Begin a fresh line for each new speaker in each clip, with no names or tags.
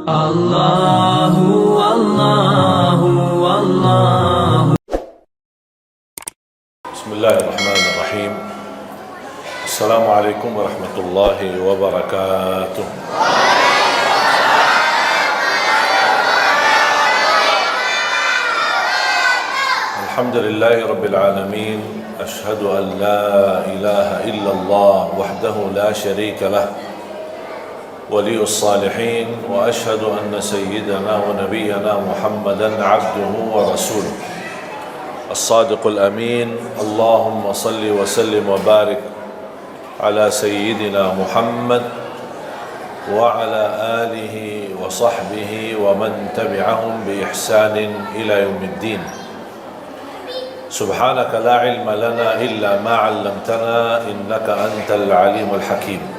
Allahu Allahu Allahu.
Bismillahirrahmanirrahim. Assalamualaikum warahmatullahi wabarakatuh. Alhamdulillahi rabbil alamin. Ashhadu an la ilaha illallah wahdahu la sharika lah, ولي الصالحين، وأشهد أن سيدنا ونبينا محمدا عبده ورسوله الصادق الأمين. اللهم صل وسلم وبارك على سيدنا محمد وعلى آله وصحبه ومن تبعهم بإحسان إلى يوم الدين. سبحانك لا علم لنا إلا ما علمتنا إنك أنت العليم الحكيم.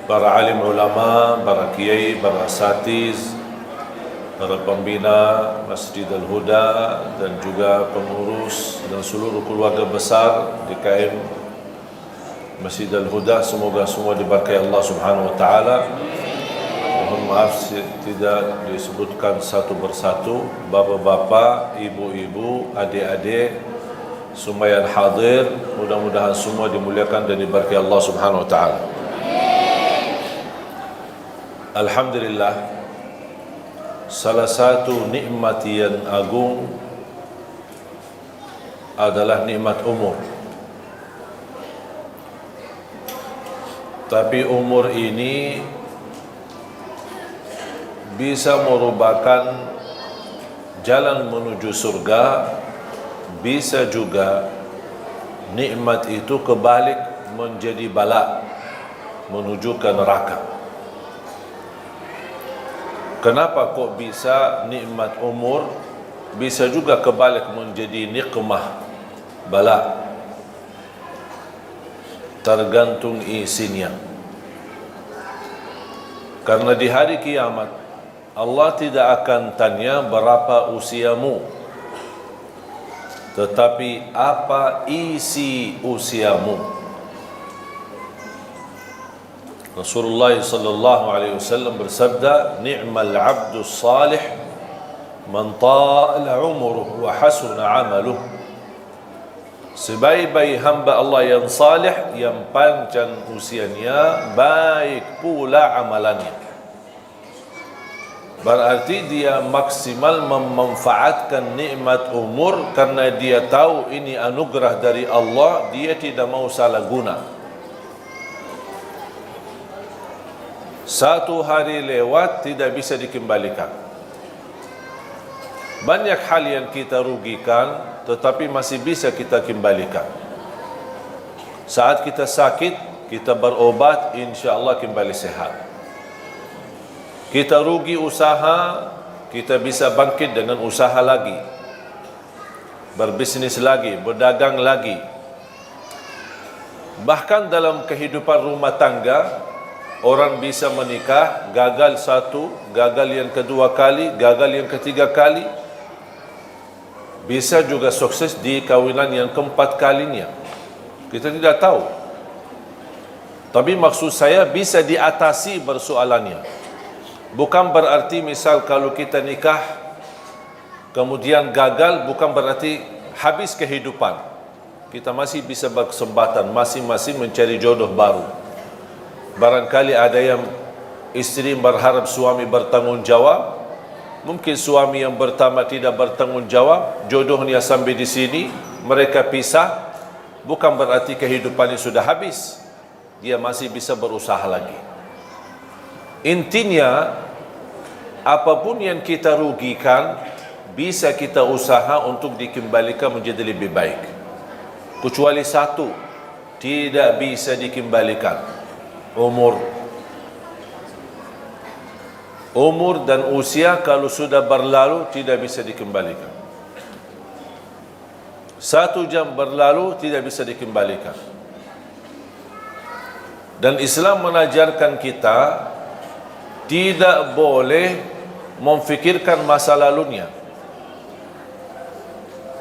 Para alim ulama, para kiai, para asatiz, para pembina Masjid Al-Huda dan juga pengurus dan seluruh keluarga besar DKM Masjid Al-Huda, semoga semua diberkahi Allah Subhanahu wa taala. Mohon maaf tidak disebutkan satu persatu, bapak-bapak, ibu-ibu, adik-adik, semua yang hadir, mudah-mudahan semua dimuliakan dan diberkahi Allah Subhanahu wa taala. Alhamdulillah, salah satu nikmat yang agung adalah nikmat umur. Tapi umur ini bisa merupakan jalan menuju surga, bisa juga nikmat itu kebalik menjadi bala menuju ke neraka. Kenapa kok bisa nikmat umur bisa juga kebalik menjadi nikmah bala? Tergantung isinya. Karena di hari kiamat Allah tidak akan tanya berapa usiamu, tetapi apa isi usiamu. Rasulullah sallallahu alaihi wasallam bersabda, "Ni'mal 'abdu salih man ta'ala 'umruhu wa hasuna 'amaluhu." Sebaik-baik hamba Allah yang salih, yang panjang usianya, baik pula amalannya. Berarti dia maksimal memanfaatkan nikmat umur karena dia tahu ini anugerah dari Allah, dia tidak mau salah guna. Satu hari lewat tidak bisa dikembalikan. Banyak hal yang kita rugikan tetapi masih bisa kita kembalikan. Saat kita sakit, kita berobat, insya Allah kembali sehat. Kita rugi usaha, kita bisa bangkit dengan usaha lagi, berbisnis lagi, berdagang lagi. Bahkan dalam kehidupan rumah tangga, orang bisa menikah, gagal satu, gagal yang kedua kali, gagal yang ketiga kali. Bisa juga sukses di kawinan yang keempat kalinya. Kita tidak tahu. Tapi maksud saya bisa diatasi persoalannya. Bukan berarti misal kalau kita nikah kemudian gagal, bukan berarti habis kehidupan. Kita masih bisa berkesempatan masing-masing mencari jodoh baru. Barangkali ada yang istri berharap suami bertanggung jawab, mungkin suami yang pertama tidak bertanggung jawab, jodohnya sampai di sini, mereka pisah, bukan berarti kehidupannya sudah habis, dia masih bisa berusaha lagi. Intinya, apapun yang kita rugikan, bisa kita usaha untuk dikembalikan menjadi lebih baik. Kecuali satu, tidak bisa dikembalikan. Umur dan usia kalau sudah berlalu tidak bisa dikembalikan. 1 jam berlalu tidak bisa dikembalikan. Dan Islam mengajarkan kita tidak boleh memfikirkan masa lalunya,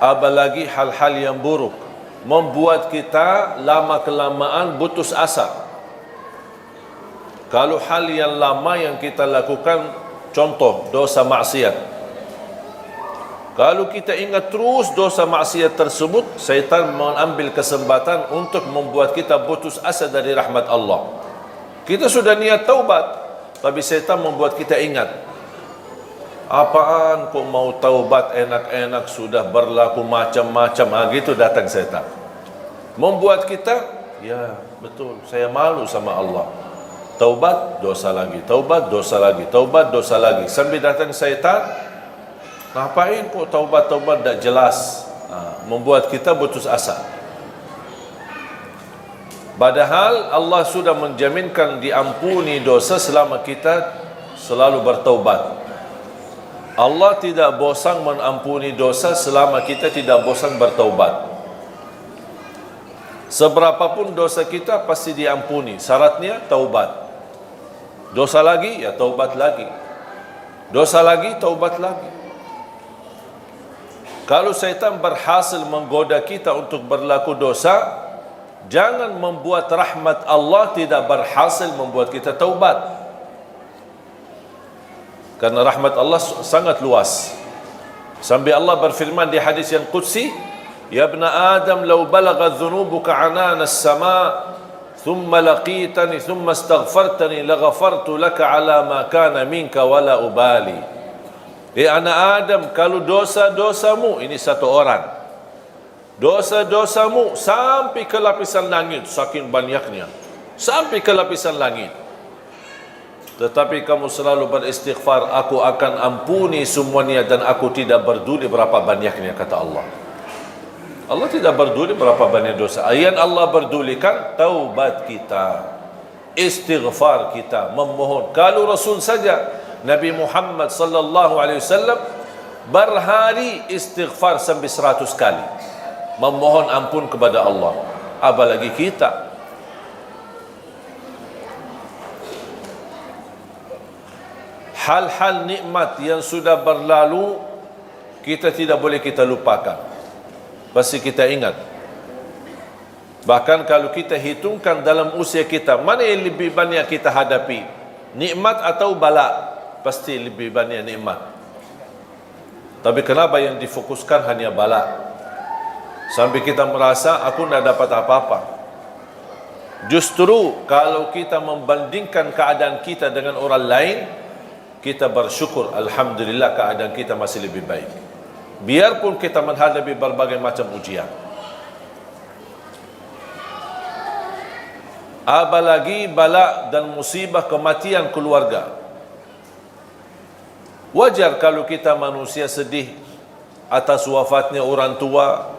apalagi hal-hal yang buruk, membuat kita lama-kelamaan putus asa. Kalau hal yang lama yang kita lakukan, contoh dosa maksiat, kalau kita ingat terus dosa maksiat tersebut, syaitan mengambil kesempatan untuk membuat kita putus asa dari rahmat Allah. Kita sudah niat taubat, tapi syaitan membuat kita ingat, apaan kok mau taubat enak-enak, sudah berlaku macam-macam. Gitu datang syaitan, membuat kita, ya betul, saya malu sama Allah. Taubat, dosa lagi, taubat, dosa lagi, taubat, dosa lagi. Sambil datang syaitan, ngapain kok taubat-taubat tak jelas. Membuat kita putus asa. Padahal Allah sudah menjaminkan diampuni dosa selama kita selalu bertaubat. Allah tidak bosan mengampuni dosa selama kita tidak bosan bertaubat. Seberapapun dosa kita pasti diampuni. Syaratnya taubat. Dosa lagi, ya taubat lagi. Dosa lagi, taubat lagi. Kalau syaitan berhasil menggoda kita untuk berlaku dosa, jangan membuat rahmat Allah tidak berhasil membuat kita taubat. Karena rahmat Allah sangat luas. Sampai Allah berfirman di hadis yang qudsi, "Ya ibna Adam, law balaghat dhunubuka anana as-sama' thumma laqitani thumma astaghfartani laghafartu laka ala ma kana minka wala ubali." Anak Adam, kalau dosa-dosamu, ini satu orang, dosa-dosamu sampai ke lapisan langit, saking banyaknya, sampai ke lapisan langit, tetapi kamu selalu beristighfar, aku akan ampuni semuanya dan aku tidak peduli berapa banyaknya, kata Allah. Allah tidak peduli berapa banyak dosa. Yang Allah pedulikan taubat kita, istighfar kita, memohon. Kalau Rasul saja, Nabi Muhammad sallallahu alaihi wasallam berhari istighfar sampai 100 kali, memohon ampun kepada Allah. Apalagi kita. Hal-hal nikmat yang sudah berlalu, kita tidak boleh kita lupakan. Pasti kita ingat. Bahkan kalau kita hitungkan dalam usia kita, mana yang lebih banyak kita hadapi? Nikmat atau bala? Pasti lebih banyak nikmat. Tapi kenapa yang difokuskan hanya bala? Sampai kita merasa aku tidak dapat apa-apa. Justru kalau kita membandingkan keadaan kita dengan orang lain, kita bersyukur, alhamdulillah keadaan kita masih lebih baik. Biarpun kita menghadapi berbagai macam ujian. Apalagi bala dan musibah kematian keluarga. Wajar kalau kita manusia sedih atas wafatnya orang tua,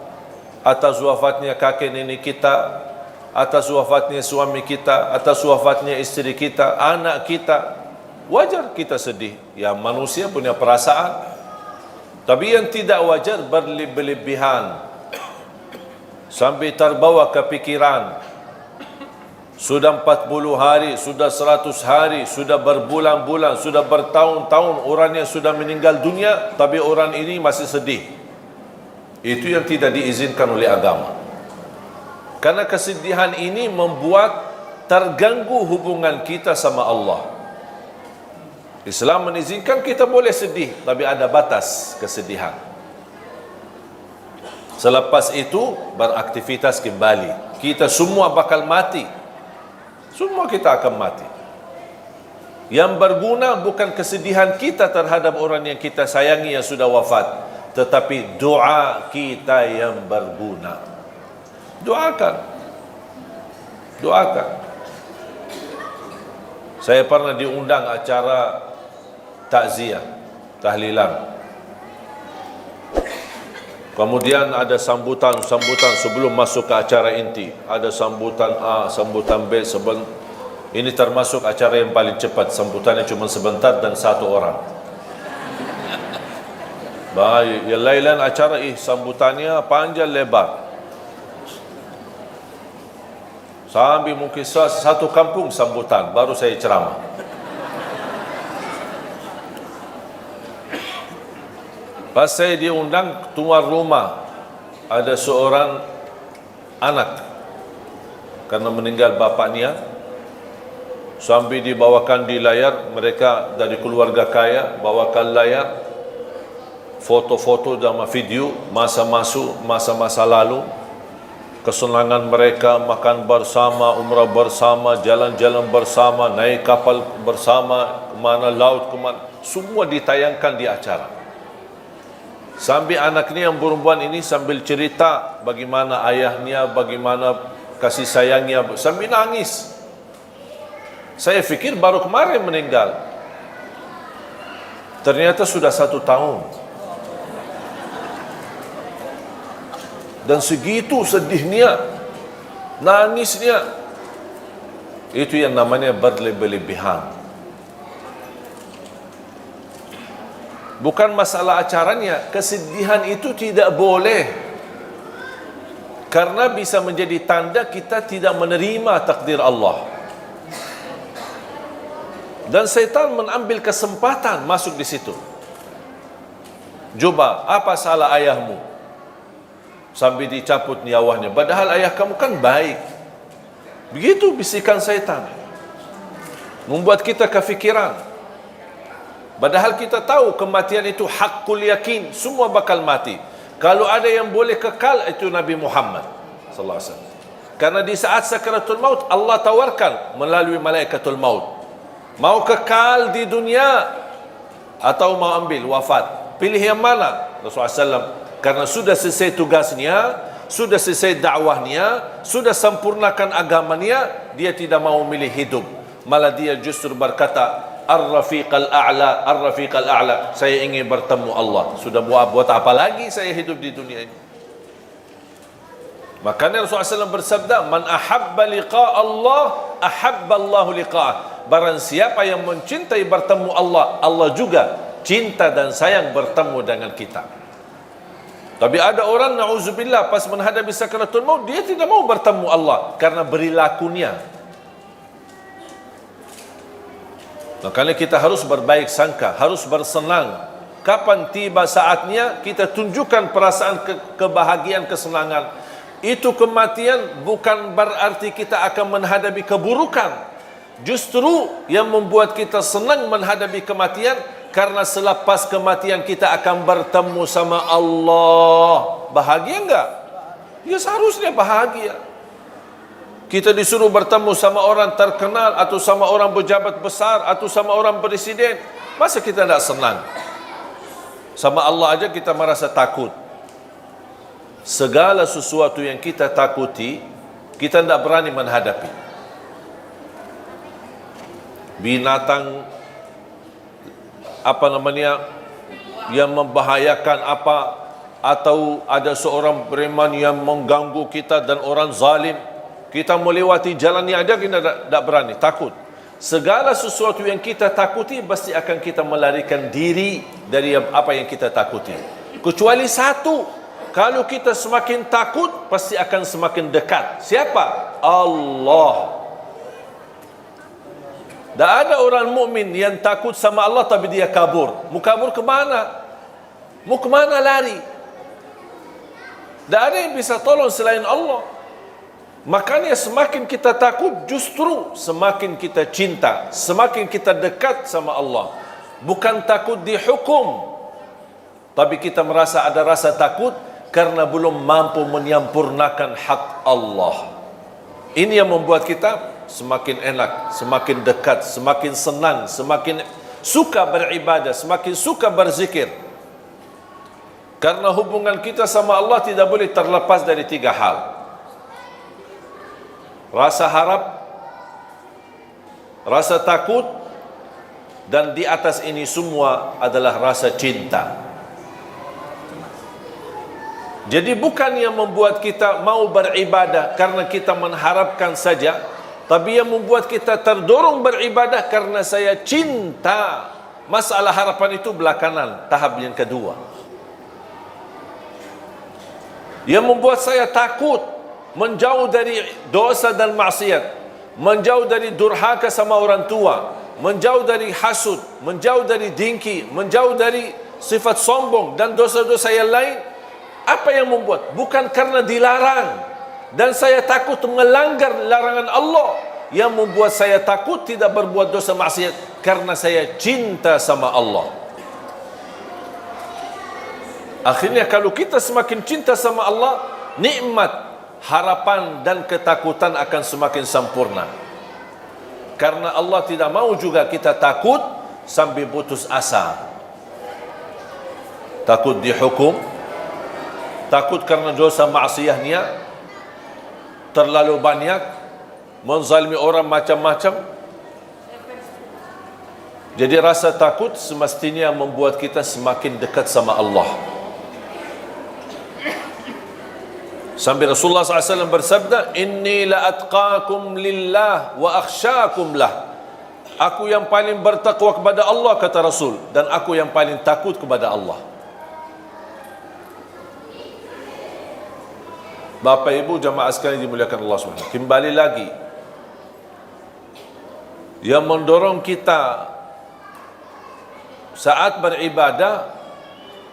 atas wafatnya kakek nenek kita, atas wafatnya suami kita, atas wafatnya istri kita, anak kita. Wajar kita sedih. Ya, manusia punya perasaan. Tapi yang tidak wajar berlebihan sampai terbawa kepikiran. Sudah 40 hari, sudah 100 hari, sudah berbulan-bulan, sudah bertahun-tahun orangnya sudah meninggal dunia, tapi orang ini masih sedih. Itu yang tidak diizinkan oleh agama. Karena kesedihan ini membuat terganggu hubungan kita sama Allah. Islam mengizinkan kita boleh sedih, tapi ada batas kesedihan. Selepas itu beraktivitas kembali. Kita semua bakal mati. Semua kita akan mati. Yang berguna bukan kesedihan kita terhadap orang yang kita sayangi yang sudah wafat, tetapi doa kita yang berguna. Doakan. Doakan. Saya pernah diundang acara takziah, tahlilan. Kemudian ada sambutan sebelum masuk ke acara inti. Ada sambutan A, sambutan B, ini termasuk acara yang paling cepat. Sambutannya cuma sebentar dan satu orang. Baik, yang lain acara sambutannya panjang lebar. Sampai mungkin satu kampung sambutan, baru saya ceramah. Pas saya diundang tuan rumah, ada seorang anak karena meninggal bapaknya, sambil dibawakan di layar, mereka dari keluarga kaya bawakan layar foto-foto dan video masa-masa lalu, kesenangan mereka, makan bersama, umrah bersama, jalan-jalan bersama, naik kapal bersama, kemana laut, kemana, semua ditayangkan di acara. Sambil anak ni yang perempuan ini sambil cerita bagaimana ayahnya, bagaimana kasih sayangnya, sambil nangis. Saya fikir baru kemarin meninggal, ternyata sudah 1 tahun. Dan segitu sedihnya, nangisnya. Itu yang namanya berlebih-lebihan. Bukan masalah acaranya, kesedihan itu tidak boleh, karena bisa menjadi tanda kita tidak menerima takdir Allah. Dan syaitan mengambil kesempatan masuk di situ. Coba, apa salah ayahmu sambil dicabut nyawanya, padahal ayah kamu kan baik. Begitu bisikan syaitan, membuat kita kefikiran. Padahal kita tahu kematian itu hakul yakin, semua bakal mati. Kalau ada yang boleh kekal, itu Nabi Muhammad sallallahu alaihi wasallam. Karena di saat sakaratul maut, Allah tawarkan melalui malaikatul maut, mau kekal di dunia atau mau ambil wafat, pilih yang mana? Rasulullah SAW, karena sudah selesai tugasnya, sudah selesai dakwahnya, sudah sempurnakan agamanya, dia tidak mau milih hidup, malah dia justru berkata, Ar-Rafiq al-A'la, Ar-Rafiq al-A'la, saya ingin bertemu Allah. Sudah buat apa lagi saya hidup di dunia ini? Makanya Rasulullah SAW bersabda, Man ahabba liqa' Allah, ahabba Allahu liqa'ah. Barang siapa yang mencintai bertemu Allah, Allah juga cinta dan sayang bertemu dengan kita. Tapi ada orang, na'udzubillah, pas menghadapi sakaratul maut, dia tidak mau bertemu Allah karena perilakunya. Makanya kita harus berbaik sangka, harus bersenang. Kapan tiba saatnya, kita tunjukkan perasaan kebahagiaan, kesenangan. Itu kematian bukan berarti kita akan menghadapi keburukan. Justru yang membuat kita senang menghadapi kematian, karena selepas kematian kita akan bertemu sama Allah. Bahagia enggak? Ya seharusnya bahagia. Kita disuruh bertemu sama orang terkenal, atau sama orang pejabat besar, atau sama orang presiden. Masa kita tidak senang? Sama Allah aja kita merasa takut. Segala sesuatu yang kita takuti, kita tidak berani menghadapi. Binatang, yang membahayakan apa, atau ada seorang preman yang mengganggu kita dan orang zalim, kita melewati jalannya aja kita tidak berani, takut. Segala sesuatu yang kita takuti pasti akan kita melarikan diri dari apa yang kita takuti. Kecuali satu, kalau kita semakin takut pasti akan semakin dekat. Siapa? Allah. Tak ada orang mukmin yang takut sama Allah tapi dia kabur. Mau kabur ke mana? Mau ke mana lari? Tak ada yang bisa tolong selain Allah. Makanya semakin kita takut, justru semakin kita cinta, semakin kita dekat sama Allah. Bukan takut dihukum, tapi kita merasa ada rasa takut karena belum mampu menyempurnakan hak Allah. Ini yang membuat kita semakin enak, semakin dekat, semakin senang, semakin suka beribadah, semakin suka berzikir. Karena hubungan kita sama Allah tidak boleh terlepas dari 3 hal. Rasa harap, rasa takut, dan di atas ini semua adalah rasa cinta. Jadi bukan yang membuat kita mau beribadah karena kita mengharapkan saja, tapi yang membuat kita terdorong beribadah karena saya cinta. Masalah harapan itu belakangan, tahap yang kedua. Yang membuat saya takut menjauh dari dosa dan maksiat, menjauh dari durhaka sama orang tua, menjauh dari hasud, menjauh dari dengki, menjauh dari sifat sombong dan dosa-dosa yang lain. Apa yang membuat? Bukan karena dilarang dan saya takut melanggar larangan Allah, yang membuat saya takut tidak berbuat dosa maksiat karena saya cinta sama Allah. Akhirnya kalau kita semakin cinta sama Allah, nikmat, harapan dan ketakutan akan semakin sempurna. Karena Allah tidak mau juga kita takut sampai putus asa. Takut dihukum, takut karena dosa maksiatnya terlalu banyak, menzalimi orang macam-macam. Jadi rasa takut semestinya membuat kita semakin dekat sama Allah. Sampai Rasulullah SAW bersabda, Inni la atqakum lillah wa akhsyakum lah. Aku yang paling bertakwa kepada Allah, kata Rasul, dan aku yang paling takut kepada Allah. Bapak Ibu jamaah sekalian dimuliakan Allah SWT, kembali lagi, yang mendorong kita saat beribadah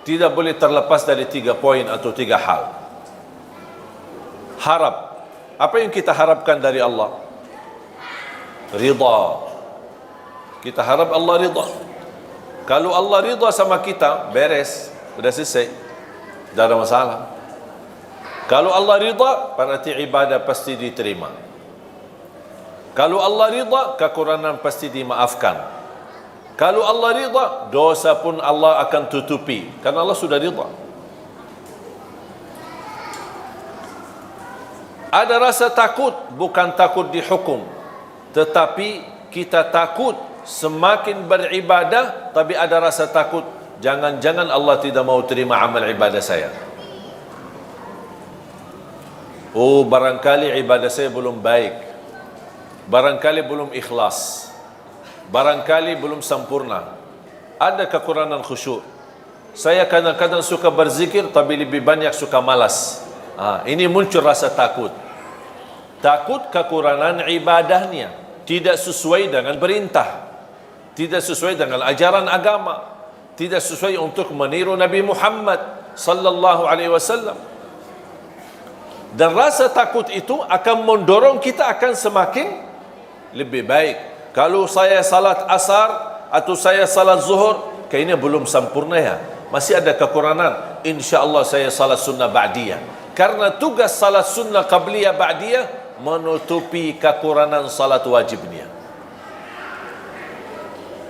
tidak boleh terlepas dari 3 poin atau 3 hal. Harap. Apa yang kita harapkan dari Allah? Ridha. Kita harap Allah ridha. Kalau Allah ridha sama kita, beres, sudah selesai, tidak ada masalah. Kalau Allah ridha, berarti ibadah pasti diterima. Kalau Allah ridha, kekurangan pasti dimaafkan. Kalau Allah ridha, dosa pun Allah akan tutupi, karena Allah sudah ridha. Ada rasa takut, bukan takut dihukum, tetapi kita takut semakin beribadah, tapi ada rasa takut, jangan-jangan Allah tidak mau terima amal ibadah saya. Oh, barangkali ibadah saya belum baik, barangkali belum ikhlas, barangkali belum sempurna, ada kekurangan khusyuk. Saya kadang-kadang suka berzikir, tapi lebih banyak suka malas. Ini muncul rasa takut. Takut kekurangan ibadahnya, tidak sesuai dengan perintah, tidak sesuai dengan ajaran agama, tidak sesuai untuk meniru Nabi Muhammad sallallahu alaihi wasallam. Dan rasa takut itu akan mendorong kita akan semakin lebih baik. Kalau saya salat asar atau saya salat zuhur, kayaknya belum sempurna ya, masih ada kekurangan, insya-Allah saya salat sunnah ba'diyah. Karena tugas salat sunnah qabliyah ba'diyah menutupi kekurangan salat wajibnya.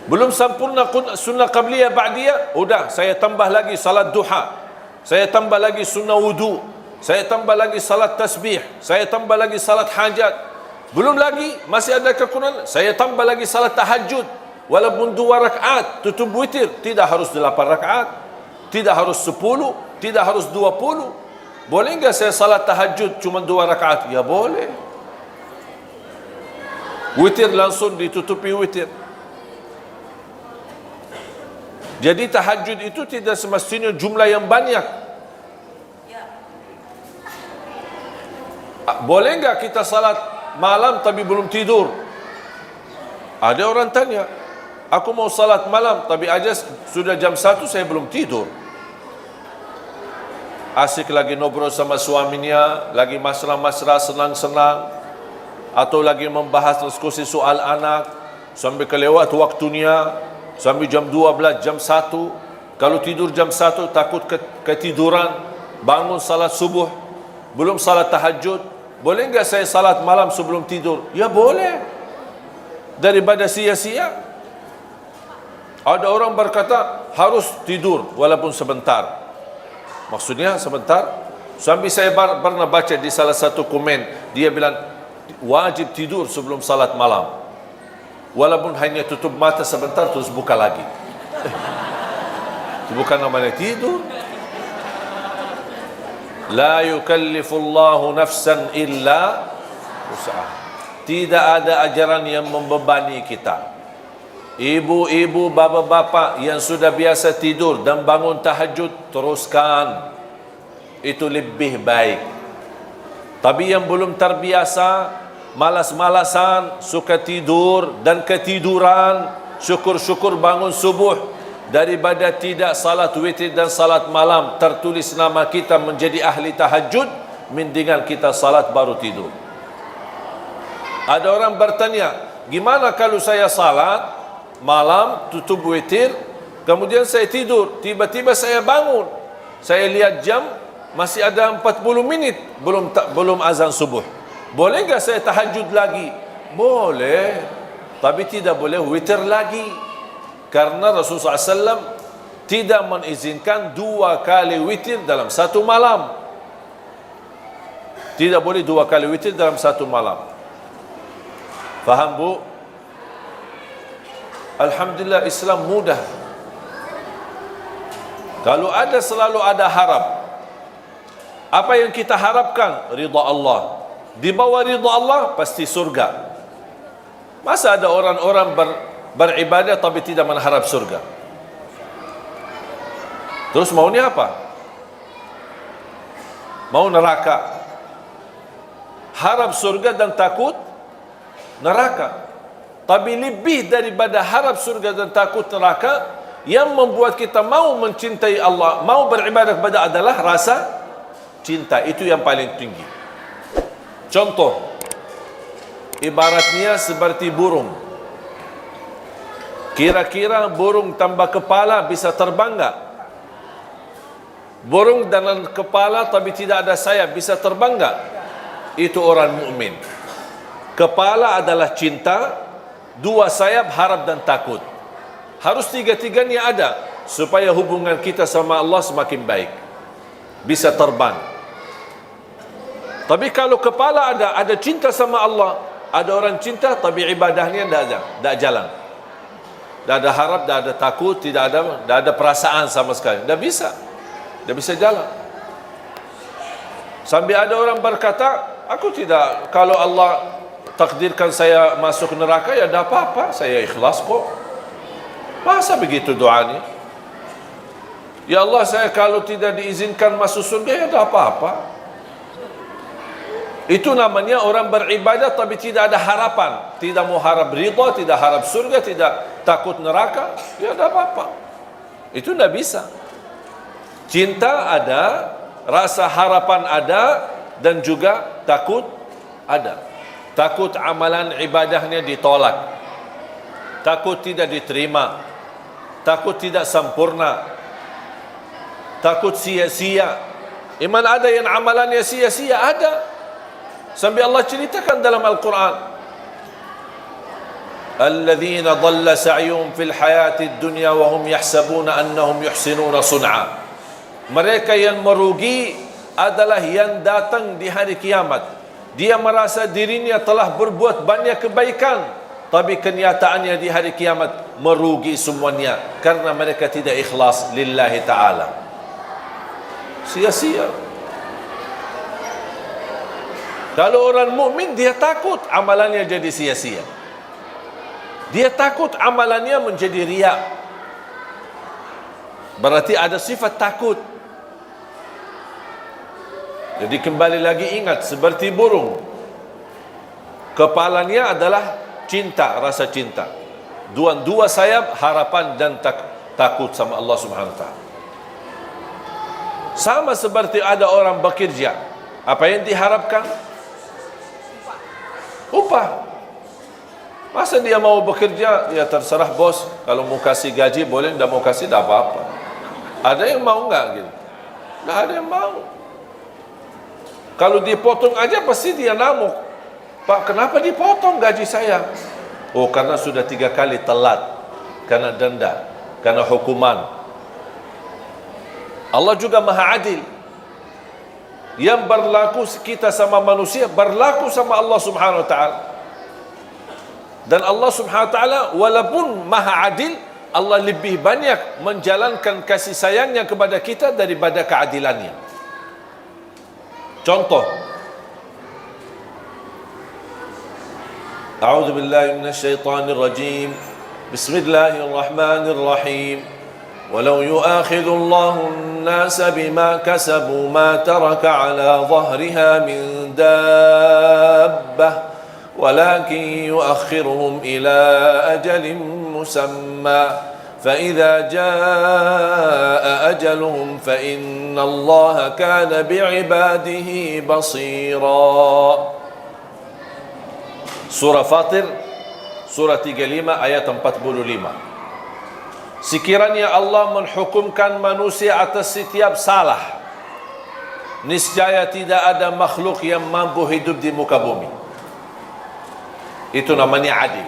Belum sempurna sunnah qabliyah ba'diyah, udah saya tambah lagi salat duha, saya tambah lagi sunnah wudu, saya tambah lagi salat tasbih, saya tambah lagi salat hajat. Belum lagi, masih ada kekurangan, saya tambah lagi salat tahajud, walaupun 2 rakaat, tutup witir, tidak harus 8 rakaat, tidak harus 10, tidak harus 20. Boleh enggak saya salat tahajud cuma 2 rakaat? Ya boleh. Witir langsung ditutupi witir. Jadi tahajud itu tidak semestinya jumlah yang banyak. Boleh enggak kita salat malam tapi belum tidur? Ada orang tanya, aku mau salat malam tapi aja sudah jam 1 saya belum tidur. Asik lagi ngobrol sama suaminya, lagi mesra-mesra, senang-senang, atau lagi membahas diskusi soal anak, sampai kelewat waktunya, sampai jam 12, jam 1. Kalau tidur jam 1 takut ketiduran, bangun salat subuh, belum salat tahajud. Boleh enggak saya salat malam sebelum tidur? Ya boleh, daripada sia-sia. Ada orang berkata harus tidur walaupun sebentar. Maksudnya sebentar. Sampai saya pernah baca di salah satu komen, dia bilang wajib tidur sebelum salat malam, walaupun hanya tutup mata sebentar terus buka lagi. Itu bukan namanya tidur. La yukallifullahu nafsan illa wus'aha. Tidak ada ajaran yang membebani kita. Ibu-ibu, bapa-bapa yang sudah biasa tidur dan bangun tahajud, teruskan. Itu lebih baik. Tapi yang belum terbiasa, malas-malasan, suka tidur dan ketiduran, syukur-syukur bangun subuh, daripada tidak salat witir dan salat malam, tertulis nama kita menjadi ahli tahajud, mendingan kita salat baru tidur. Ada orang bertanya, gimana kalau saya salat malam, tutup witir, kemudian saya tidur, tiba-tiba saya bangun, saya lihat jam, masih ada 40 minit belum azan subuh. Boleh enggak saya tahajud lagi? Boleh, tapi tidak boleh witir lagi. Karena Rasulullah SAW tidak mengizinkan 2 kali witir dalam satu malam. Tidak boleh 2 kali witir dalam satu malam. Faham bu? Alhamdulillah, Islam mudah. Kalau ada, selalu ada harap. Apa yang kita harapkan? Ridha Allah. Di bawah ridha Allah pasti surga. Masa ada orang-orang beribadah tapi tidak mengharap surga? Terus maunya apa? Mau neraka. Harap surga dan takut neraka. Tapi lebih daripada harap surga dan takut neraka, yang membuat kita mau mencintai Allah, mau beribadah kepada adalah rasa cinta. Itu yang paling tinggi. Contoh, ibaratnya seperti burung. Kira-kira burung tanpa kepala bisa terbang enggak? Burung dengan kepala tapi tidak ada sayap bisa terbang enggak? Itu orang mukmin. Kepala adalah cinta, 2 sayap harap dan takut. Harus 3-tiganya ada supaya hubungan kita sama Allah semakin baik, bisa terbang. Tapi kalau kepala ada cinta sama Allah, ada orang cinta tapi ibadahnya tidak jalan, tidak ada harap, tidak ada takut, tidak ada perasaan sama sekali, tidak bisa jalan. Sampai ada orang berkata, aku tidak, kalau Allah takdirkan saya masuk neraka, ya tidak apa-apa, saya ikhlas kok. Masa begitu doanya? Ya Allah, saya kalau tidak diizinkan masuk surga, ya tidak apa-apa. Itu namanya orang beribadah tapi tidak ada harapan. Tidak mau harap ridha, tidak harap surga, tidak takut neraka, ya tidak apa-apa. Itu tidak bisa. Cinta ada, rasa harapan ada, dan juga takut ada. Takut amalan ibadahnya ditolak, takut tidak diterima, takut tidak sempurna, takut sia-sia. Iman ada yang amalannya sia-sia? Ada. Sampai Allah ceritakan dalam Al-Quran, alladzina dhalla sa'yuhum fil hayatid dunya wa hum yahsabuna annahum yuhsinuna sun'a. Mereka yang merugi adalah yang datang di hari kiamat. Dia merasa dirinya telah berbuat banyak kebaikan, tapi kenyataannya di hari kiamat merugi semuanya karena mereka tidak ikhlas lillahi ta'ala. Sia-sia. Kalau orang mukmin, dia takut amalannya jadi sia-sia. Dia takut amalannya menjadi riya. Berarti ada sifat takut. Jadi kembali lagi ingat, seperti burung, kepalanya adalah cinta, rasa cinta. 2 sayap harapan dan takut sama Allah Subhanahu wa taala. Sama seperti ada orang bekerja, apa yang diharapkan? Upah. Masa dia mau bekerja, ya terserah bos, kalau mau kasih gaji boleh, tidak mau kasih tidak apa-apa. Ada yang mau enggak gitu? Tidak ada yang mau. Kalau dipotong aja pasti dia ngamuk. Pak, kenapa dipotong gaji saya? Oh, karena sudah 3 kali telat, karena denda, karena hukuman. Allah juga maha adil. Yang berlaku kita sama manusia berlaku sama Allah Subhanahu wa taala. Dan Allah Subhanahu wa taala walaupun maha adil, Allah lebih banyak menjalankan kasih sayangnya kepada kita daripada keadilannya. Contoh, A'udzu billahi minasy syaithanir rajim. Bismillahirrahmanirrahim. ولو يؤاخذ الله الناس بما كسبوا ما ترك على ظهرها من دابة ولكن يؤخرهم إلى أجل مسمى فإذا جاء أجلهم فإن الله كان بعباده بصيرا. Surah Fatir, surah 35 ayat 45. Sekiranya Allah menghukumkan manusia atas setiap salah, niscaya tidak ada makhluk yang mampu hidup di muka bumi. Itu namanya adil.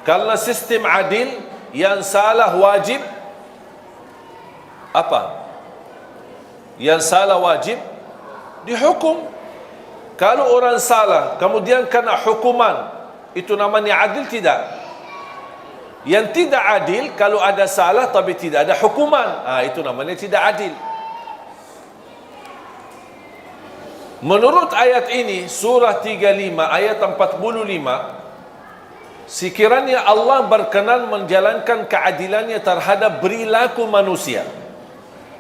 Karena sistem adil, yang salah wajib apa? Yang salah wajib dihukum. Kalau orang salah kemudian kena hukuman, itu namanya adil tidak? Yang tidak adil, kalau ada salah tapi tidak ada hukuman, itu namanya tidak adil. Menurut ayat ini, surah 35 ayat 45, sekiranya Allah berkenan menjalankan keadilannya terhadap perilaku manusia,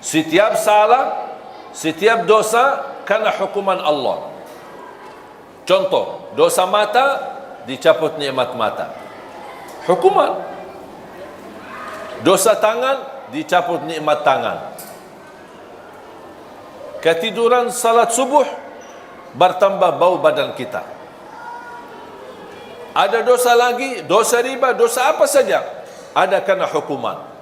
setiap salah, setiap dosa kena hukuman Allah. Contoh, dosa mata, dicabut nikmat mata, hukuman. Dosa tangan, dicabut nikmat tangan. Ketiduran salat subuh, bertambah bau badan kita. Ada dosa lagi, dosa riba, dosa apa saja, ada kena hukuman.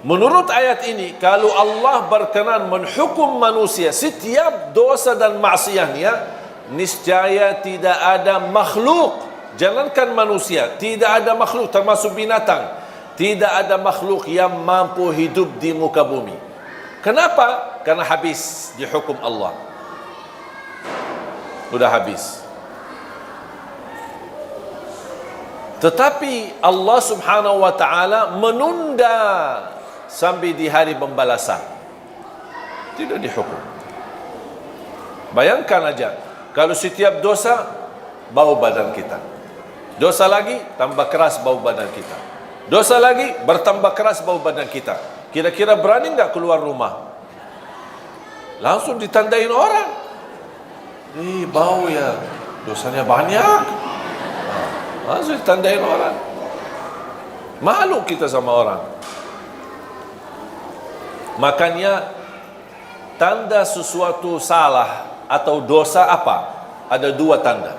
Menurut ayat ini, kalau Allah berkenan menghukum manusia setiap dosa dan maksiatnya, niscaya tidak ada makhluk, jangankan manusia, tidak ada makhluk termasuk binatang, tidak ada makhluk yang mampu hidup di muka bumi. Kenapa? Karena habis dihukum Allah. Sudah habis. Tetapi Allah Subhanahu wa ta'ala menunda sampai di hari pembalasan, tidak dihukum. Bayangkan aja, kalau setiap dosa bau badan kita, dosa lagi tambah keras bau badan kita, dosa lagi bertambah keras bau badan kita, kira-kira berani enggak keluar rumah? Langsung ditandain orang, bau ya, dosanya banyak. Langsung ditandain orang. Malu kita sama orang. Makanya tanda sesuatu salah atau dosa apa? Ada dua tanda.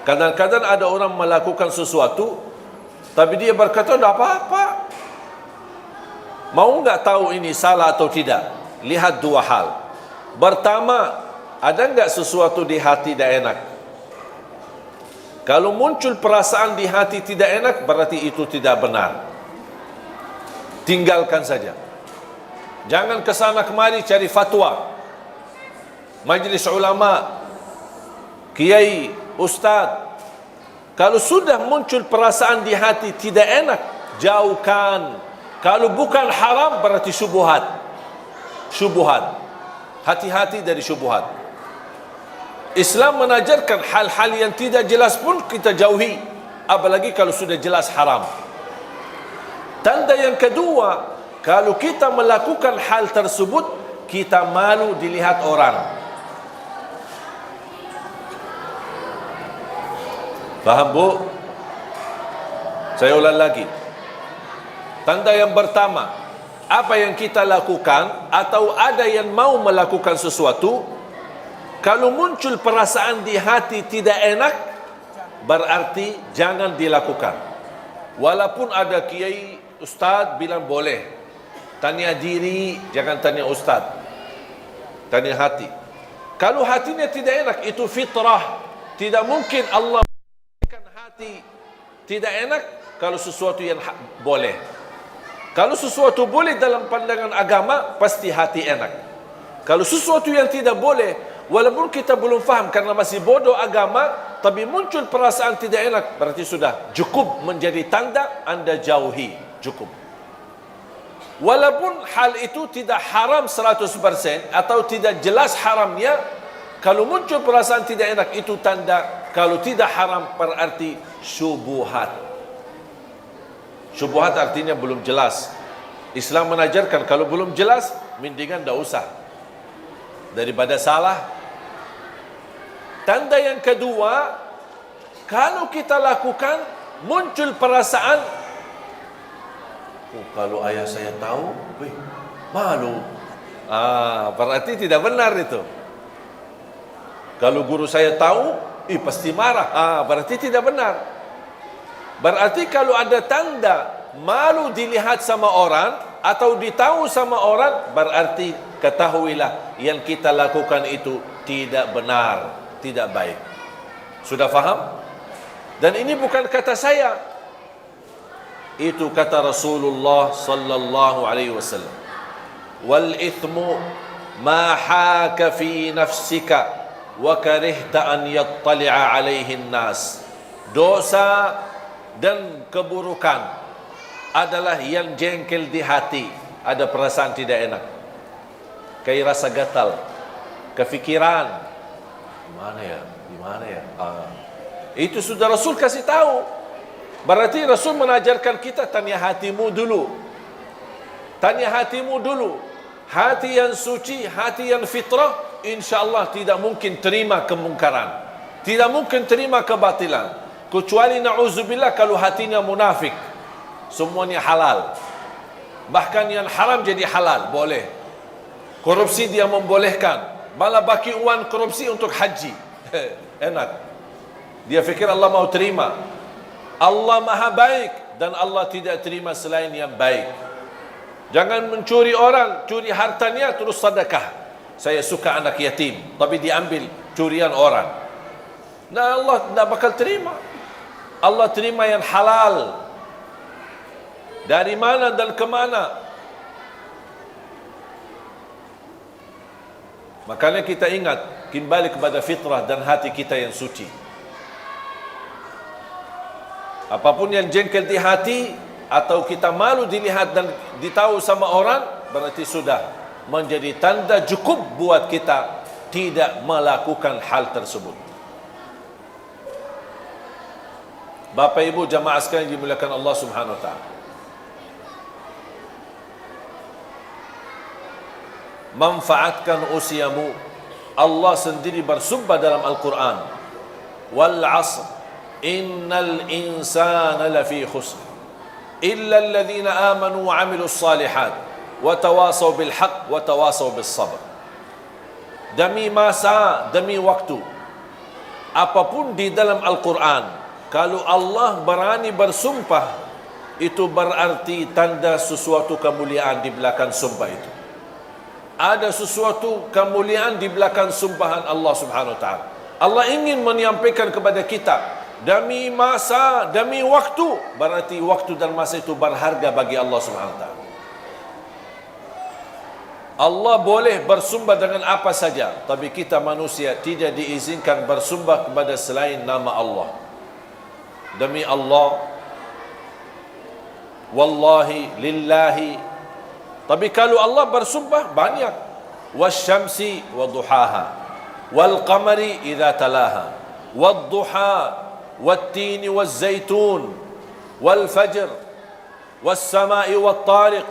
Kadang-kadang ada orang melakukan sesuatu tapi dia berkata tidak apa-apa. Mau enggak tahu ini salah atau tidak? Lihat dua hal. Pertama, ada enggak sesuatu di hati tidak enak? Kalau muncul perasaan di hati tidak enak, berarti itu tidak benar. Tinggalkan saja. Jangan kesana kemari cari fatwa. Majlis ulama, kiai, ustaz. Kalau sudah muncul perasaan di hati tidak enak, jauhkan. Kalau bukan haram, berarti syubhat. Syubhat. Hati-hati dari syubhat. Islam mengajarkan hal-hal yang tidak jelas pun kita jauhi, apalagi kalau sudah jelas haram. Tanda yang kedua, kalau kita melakukan hal tersebut, kita malu dilihat orang. Faham bu? Saya ulang lagi. Tanda yang pertama, apa yang kita lakukan atau ada yang mau melakukan sesuatu, kalau muncul perasaan di hati tidak enak, berarti jangan dilakukan. Walaupun ada kiai, ustaz bilang boleh. Tanya diri, jangan tanya ustaz. Tanya hati. Kalau hatinya tidak enak, itu fitrah. Tidak mungkin Allah memberikan hati tidak enak kalau sesuatu yang boleh. Kalau sesuatu boleh dalam pandangan agama, pasti hati enak. Kalau sesuatu yang tidak boleh, walaupun kita belum faham karena masih bodoh agama, tapi muncul perasaan tidak enak, berarti sudah cukup menjadi tanda Anda jauhi. Cukup. Walaupun hal itu tidak haram 100% atau tidak jelas haramnya, kalau muncul perasaan tidak enak, itu tanda kalau tidak haram berarti syubhat. Syubhat artinya belum jelas. Islam menajarkan kalau belum jelas, mendingan tidak usah daripada salah. Tanda yang kedua, kalau kita lakukan muncul perasaan, kalau ayah saya tahu, malu. Berarti tidak benar itu. Kalau guru saya tahu, pasti marah. Berarti tidak benar. Berarti kalau ada tanda malu dilihat sama orang atau ditahu sama orang, berarti ketahuilah yang kita lakukan itu tidak benar, tidak baik. Sudah faham? Dan ini bukan kata saya. Itu kata Rasulullah sallallahu alaihi wasallam. Wal ithmu ma haka fi nafsika wa karihta an yattali'a alaihi nas. Dosa dan keburukan adalah yang jengkel di hati, ada perasaan tidak enak, kayak rasa gatal, kefikiran, di mana ya. Itu sudah Rasul kasih tahu. Berarti Rasul mengajarkan kita tanya hatimu dulu. Tanya hatimu dulu. Hati yang suci, hati yang fitrah, insya-Allah tidak mungkin terima kemungkaran, tidak mungkin terima kebatilan. Kecuali na'udzubillah kalau hatinya munafik, semuanya halal. Bahkan yang haram jadi halal, boleh. Korupsi dia membolehkan, malah bagi uang korupsi untuk haji. Enak. Dia fikir Allah mau terima. Allah maha baik dan Allah tidak terima selain yang baik. Jangan mencuri orang, curi hartanya terus sedekah. Saya suka anak yatim, tapi diambil curian orang. Nah, Allah tidak bakal terima. Allah terima yang halal. Dari mana dan kemana? Makanya kita ingat, kembali kepada fitrah dan hati kita yang suci. Apapun yang jengkel di hati atau kita malu dilihat dan ditahu sama orang, berarti sudah menjadi tanda cukup buat kita tidak melakukan hal tersebut. Bapak Ibu jamaah sekalian dimuliakan Allah Subhanahu wa taala. Manfaatkan usiamu. Allah sendiri bersumpah dalam Al-Quran, wal 'asr innal insana lafi khusr illa alladhina amanu wa 'amilus salihat wa tawasaw bil haqq wa tawasaw bis sabr. Demi masa, demi waktu, apapun di dalam Al-Quran, kalau Allah berani bersumpah, itu berarti tanda sesuatu kemuliaan di belakang sumpah itu. Ada sesuatu kemuliaan di belakang sumpahan Allah Subhanahu wa taala. Allah ingin menyampaikan kepada kita, demi masa, demi waktu, berarti waktu dan masa itu berharga bagi Allah Subhanahu wa taala. Allah boleh bersumpah dengan apa saja, tapi kita manusia tidak diizinkan bersumpah kepada selain nama Allah. Demi Allah, wallahi, lillahi. Tapi kalau Allah bersumpah banyak, wasyamsi wa duhaha, wal qamari idza talaha, wad duha, wat tini waz zaitun, wal fajr, was samai wat tariq,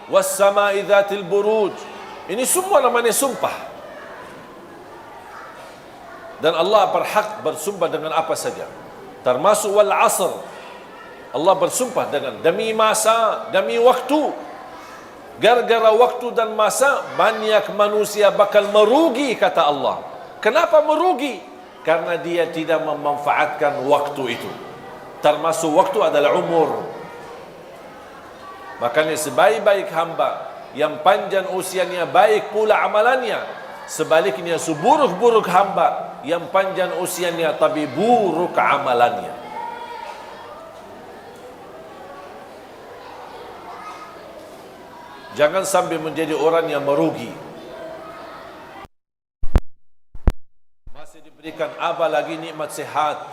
was samai dzatil buruj. Ini semua namanya sumpah. Dan Allah berhak bersumpah dengan apa saja, termasuk wal asr. Allah bersumpah dengan demi masa, demi waktu. Gara-gara waktu dan masa, banyak manusia bakal merugi, kata Allah. Kenapa merugi? Karena dia tidak memanfaatkan waktu itu. Termasuk waktu adalah umur. Makanya sebaik-baik hamba, yang panjang usianya baik pula amalannya. Sebaliknya seburuk-buruk hamba, yang panjang usianya tapi buruk amalannya. Jangan sampai menjadi orang yang merugi. Masih diberikan apa lagi nikmat sehat.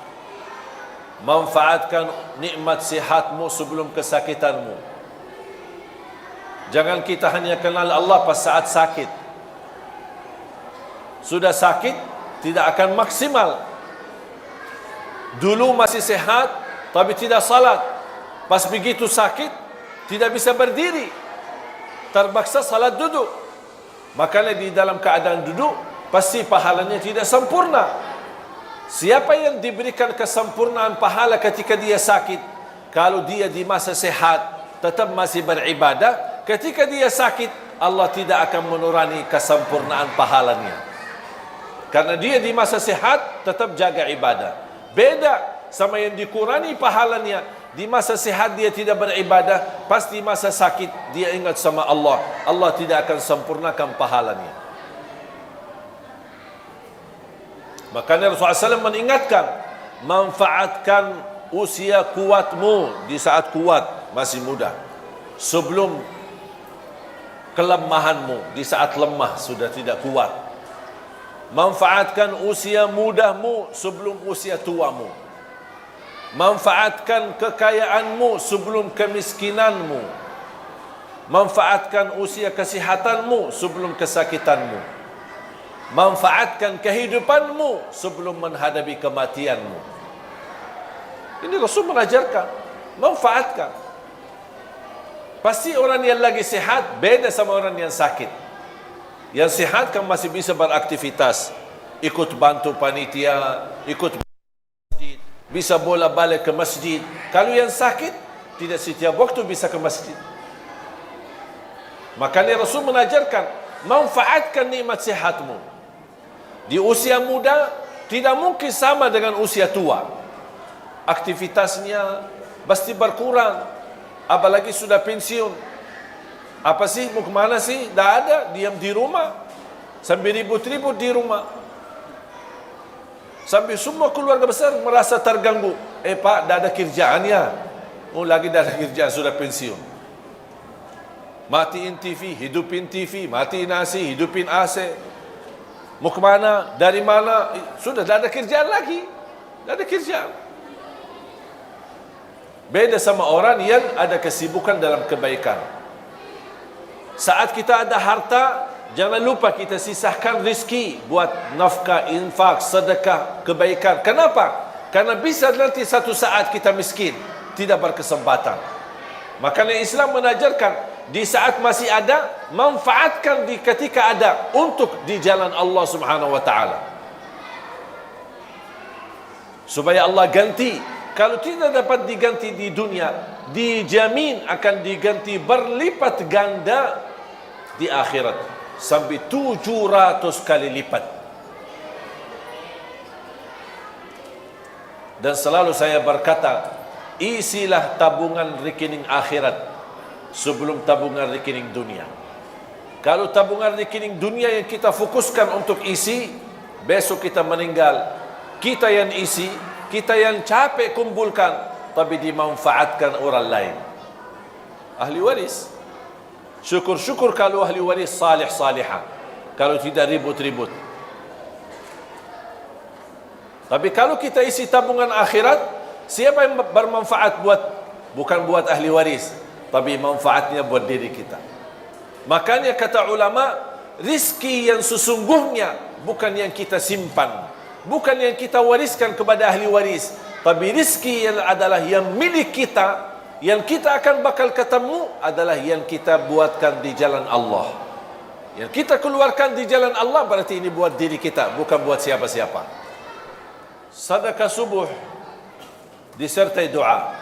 Manfaatkan nikmat sehatmu sebelum kesakitanmu. Jangan kita hanya kenal Allah pas saat sakit. Sudah sakit, tidak akan maksimal. Dulu masih sehat, tapi tidak salat. Pas begitu sakit, tidak bisa berdiri, terpaksa salat duduk. Makanya di dalam keadaan duduk, pasti pahalanya tidak sempurna. Siapa yang diberikan kesempurnaan pahala ketika dia sakit? Kalau dia di masa sehat, tetap masih beribadah. Ketika dia sakit, Allah tidak akan menurani kesempurnaan pahalanya. Karena dia di masa sehat tetap jaga ibadah. Beda sama yang dikurangi pahalanya. Di masa sehat dia tidak beribadah, pas di masa sakit dia ingat sama Allah. Allah tidak akan sempurnakan pahalanya. Makanya Rasulullah SAW mengingatkan, manfaatkan usia kuatmu di saat kuat, masih muda, sebelum kelemahanmu di saat lemah sudah tidak kuat. Manfaatkan usia mudamu sebelum usia tuamu. Manfaatkan kekayaanmu sebelum kemiskinanmu. Manfaatkan usia kesehatanmu sebelum kesakitanmu. Manfaatkan kehidupanmu sebelum menghadapi kematianmu. Ini Rasul mengajarkan, manfaatkan. Pasti orang yang lagi sehat beda sama orang yang sakit. Yang sehat kan masih bisa beraktivitas, ikut bantu panitia, ikut masjid, bisa bola balik ke masjid. Kalau yang sakit, tidak setiap waktu bisa ke masjid. Makanya Rasul mengajarkan, manfaatkan nikmat sehatmu. Di usia muda tidak mungkin sama dengan usia tua. Aktivitasnya pasti berkurang, apalagi sudah pensiun. Apa sih, mau kemana sih? Dah ada, diam di rumah sambil ribut-ribut di rumah, sambil semua keluarga besar merasa terganggu. Pak, dah ada kerjaan ya? Oh, lagi dah ada kerjaan, sudah pensiun. Matiin TV, hidupin TV, matiin AC, hidupin AC. Mau kemana? Dari mana? Sudah dah ada kerjaan lagi. Dah ada kerjaan. Beda sama orang yang ada kesibukan dalam kebaikan. Saat kita ada harta, jangan lupa kita sisahkan rezeki buat nafkah, infak, sedekah, kebaikan. Kenapa? Karena bisa nanti satu saat kita miskin, tidak berkesempatan. Makanya Islam mengajarkan, di saat masih ada, manfaatkan di ketika ada untuk di jalan Allah Subhanahu wa taala. Supaya Allah ganti. Kalau tidak dapat diganti di dunia, dijamin akan diganti berlipat ganda di akhirat, sampai 700 kali lipat. Dan selalu saya berkata, isilah tabungan rekening akhirat sebelum tabungan rekening dunia. Kalau tabungan rekening dunia yang kita fokuskan untuk isi, besok kita meninggal, kita yang isi, kita yang capek kumpulkan, tapi dimanfaatkan orang lain. Ahli waris. Syukur-syukur kalau ahli waris salih-salihah, kalau tidak ribut-ribut. Tapi kalau kita isi tabungan akhirat, siapa yang bermanfaat bukan buat ahli waris, tapi manfaatnya buat diri kita. Makanya kata ulama, rizki yang sesungguhnya bukan yang kita simpan, bukan yang kita wariskan kepada ahli waris, tapi rizki yang adalah yang milik kita, yang kita akan bakal ketemu adalah yang kita buatkan di jalan Allah. Yang kita keluarkan di jalan Allah berarti ini buat diri kita, bukan buat siapa-siapa. Sedekah subuh disertai doa.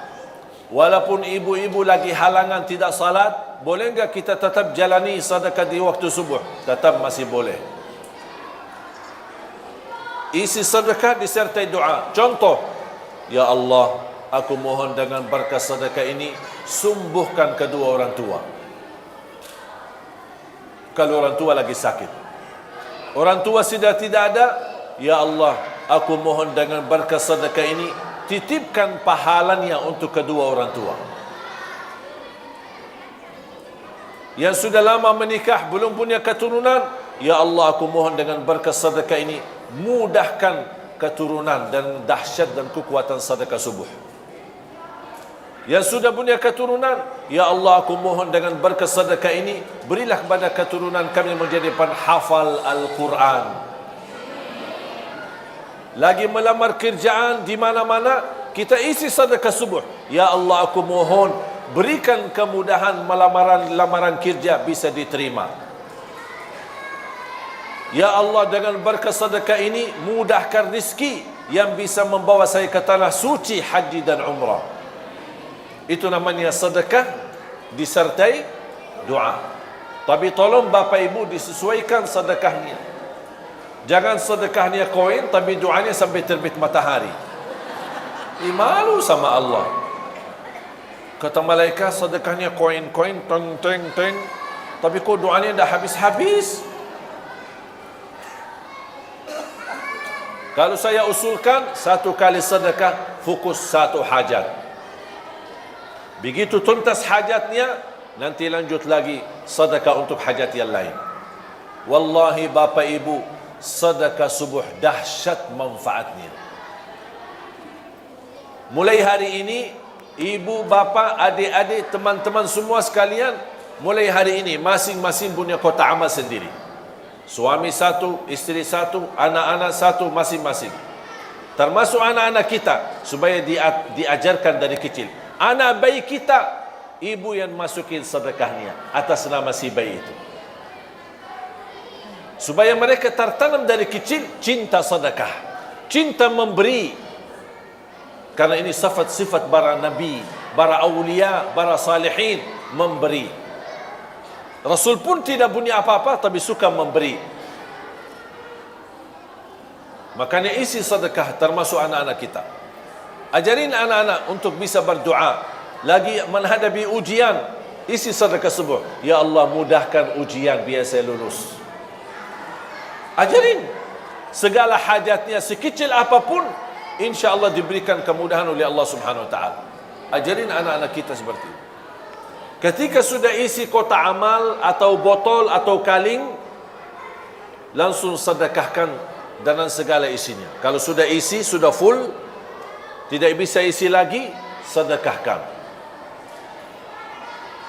Walaupun ibu-ibu lagi halangan tidak salat, boleh enggak kita tetap jalani sedekah di waktu subuh? Tetap masih boleh. Isi sedekah disertai doa. Contoh, ya Allah, aku mohon dengan berkah sedekah ini, sembuhkan kedua orang tua. Kalau orang tua lagi sakit, orang tua sudah tidak ada, ya Allah, aku mohon dengan berkah sedekah ini, titipkan pahalanya untuk kedua orang tua. Yang sudah lama menikah belum punya keturunan, ya Allah, aku mohon dengan berkah sedekah ini, mudahkan keturunan dan dahsyat dan kekuatan sedekah subuh. Yang sudah punya keturunan, ya Allah, aku mohon dengan berkah sedekah ini, berilah kepada keturunan kami menjadi penghafal Al-Quran. Lagi melamar kerjaan di mana-mana, kita isi sedekah subuh. Ya Allah, aku mohon berikan kemudahan lamaran kerja bisa diterima. Ya Allah, dengan berkah sedekah ini, mudahkan rizki yang bisa membawa saya ke tanah suci haji dan umrah. Itu namanya sedekah disertai doa. Tapi tolong Bapak Ibu disesuaikan sedekahnya. Jangan sedekahnya koin tapi doanya sampai terbit matahari. Malu sama Allah. Kata malaikat, sedekahnya koin-koin, teng-teng-teng, tapi kok doanya dah habis-habis. Kalau saya usulkan, satu kali sedekah, fokus satu hajat. Begitu tuntas hajatnya, nanti lanjut lagi sedekah untuk hajat yang lain. Wallahi bapa ibu, sedekah subuh dahsyat manfaatnya. Mulai hari ini, ibu, bapa, adik-adik, teman-teman semua sekalian, mulai hari ini masing-masing punya kotak amal sendiri. Suami satu, isteri satu, anak-anak satu, masing-masing. Termasuk anak-anak kita, supaya diajarkan dari kecil. Anak bayi kita, ibu yang masukin sedekahnya atas nama si bayi itu. Supaya mereka tertanam dari kecil cinta sedekah, cinta memberi. Karena ini sifat-sifat para nabi, para awliya, para salihin, memberi. Rasul pun tidak punya apa-apa tapi suka memberi. Makanya isi sedekah termasuk anak-anak kita. Ajarin anak-anak untuk bisa berdoa. Lagi menghadapi ujian, isi sedekah subuh. Ya Allah, mudahkan ujian biar saya lulus. Ajarin. Segala hajatnya sekecil apapun, insya Allah diberikan kemudahan oleh Allah Subhanahu Wa Taala. Ajarin anak-anak kita seperti itu. Ketika sudah isi kotak amal atau botol atau kaling, langsung sedekahkan dengan segala isinya. Kalau sudah isi, sudah full, tidak bisa isi lagi, sedekahkan.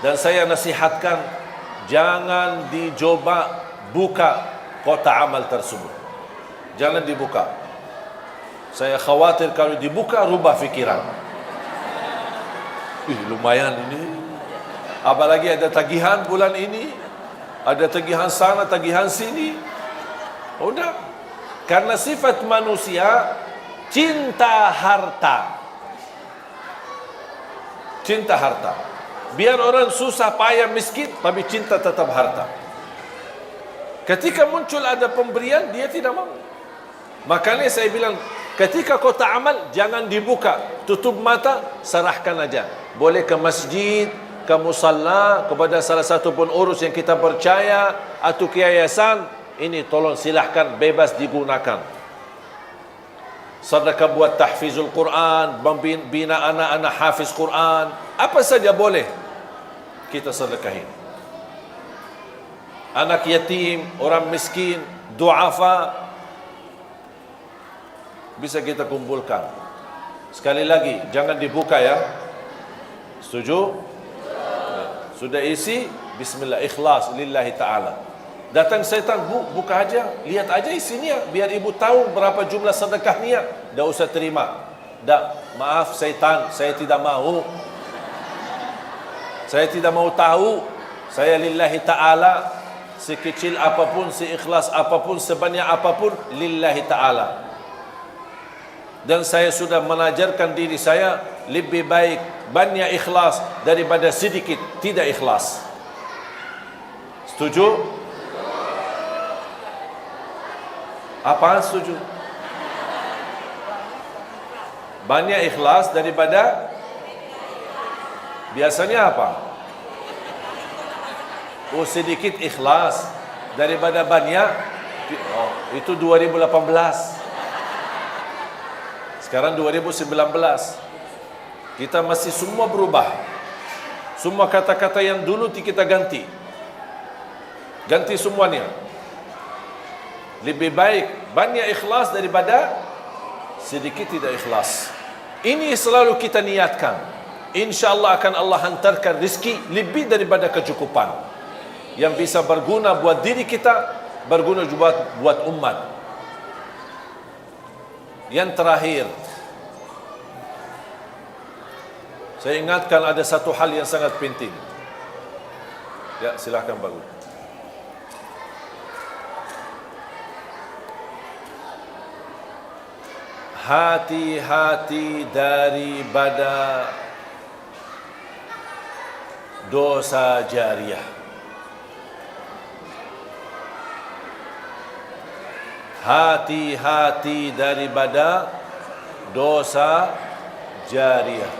Dan saya nasihatkan, jangan dicoba buka kotak amal tersebut. Jangan dibuka. Saya khawatir kalau dibuka, rubah fikiran. Lumayan ini. Apalagi ada tagihan bulan ini, ada tagihan sana, tagihan sini. Udah. Karena sifat manusia cinta harta. Cinta harta. Biar orang susah, payah, miskin, tapi cinta tetap harta. Ketika muncul ada pemberian, dia tidak mau. Makanya saya bilang, ketika kotak amal jangan dibuka, tutup mata, serahkan aja. Boleh ke masjid, ke musalla, kepada salah satu pengurus yang kita percaya, atau ke yayasan, ini tolong silahkan bebas digunakan. Sedekah buat tahfizul Quran, bina anak-anak hafiz Quran, apa saja boleh kita sedekahin. Anak yatim, orang miskin, duafa, bisa kita kumpulkan. Sekali lagi, jangan dibuka ya. Setuju? Sudah isi, bismillah, ikhlas lillahi ta'ala. Datang setan, buka aja, lihat aja isinya, biar ibu tahu berapa jumlah sedekahnya. Dah usah terima. Maaf setan, saya tidak mau. Saya tidak mau tahu. Saya lillahi ta'ala, sekecil apapun, seikhlas apapun, sebanyak apapun, lillahi ta'ala. Dan saya sudah mengajarkan diri saya, lebih baik banyak ikhlas daripada sedikit tidak ikhlas. Setuju? Apaan setuju? Banyak ikhlas daripada biasanya apa? Sedikit ikhlas daripada banyak. Itu 2018. Sekarang 2019. Kita masih semua berubah. Semua kata-kata yang dulu kita ganti. Ganti semuanya. Lebih baik banyak ikhlas daripada sedikit tidak ikhlas. Ini selalu kita niatkan. InsyaAllah akan Allah hantarkan rezeki lebih daripada kecukupan, yang bisa berguna buat diri kita, berguna juga buat umat. Yang terakhir, saya ingatkan ada satu hal yang sangat penting. Ya, silakan Pak Guru. Hati-hati daripada dosa jariah. hati-hati daripada dosa jariah.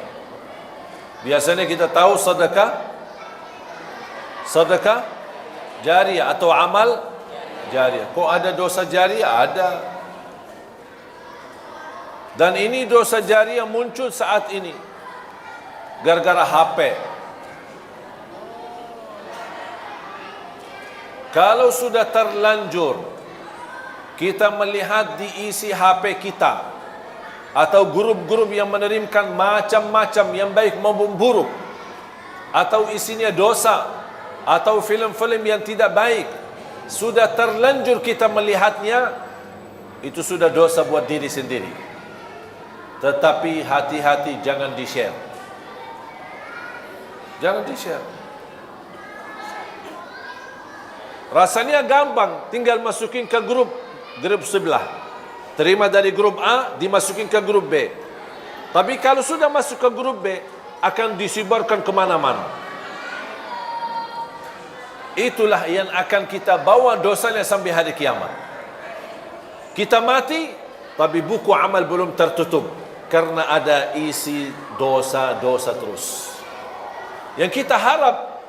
Biasanya kita tahu sedekah jariah atau amal jariah. Kok ada dosa jariah? Ada. Dan ini dosa jariah muncul saat ini gara-gara HP. Kalau sudah terlanjur kita melihat diisi HP kita atau grup-grup yang menerimkan macam-macam yang baik maupun buruk, atau isinya dosa, atau filem-filem yang tidak baik, sudah terlanjur kita melihatnya, itu sudah dosa buat diri sendiri. Tetapi hati-hati, jangan di-share. Jangan di-share. Rasanya gampang, tinggal masukin ke grup sebelah. Terima dari grup A, dimasukin ke grup B. Tapi kalau sudah masuk ke grup B, akan disebarkan kemana-mana. Itulah yang akan kita bawa dosanya sampai hari kiamat. Kita mati, tapi buku amal belum tertutup, karena ada isi dosa-dosa terus. Yang kita harap,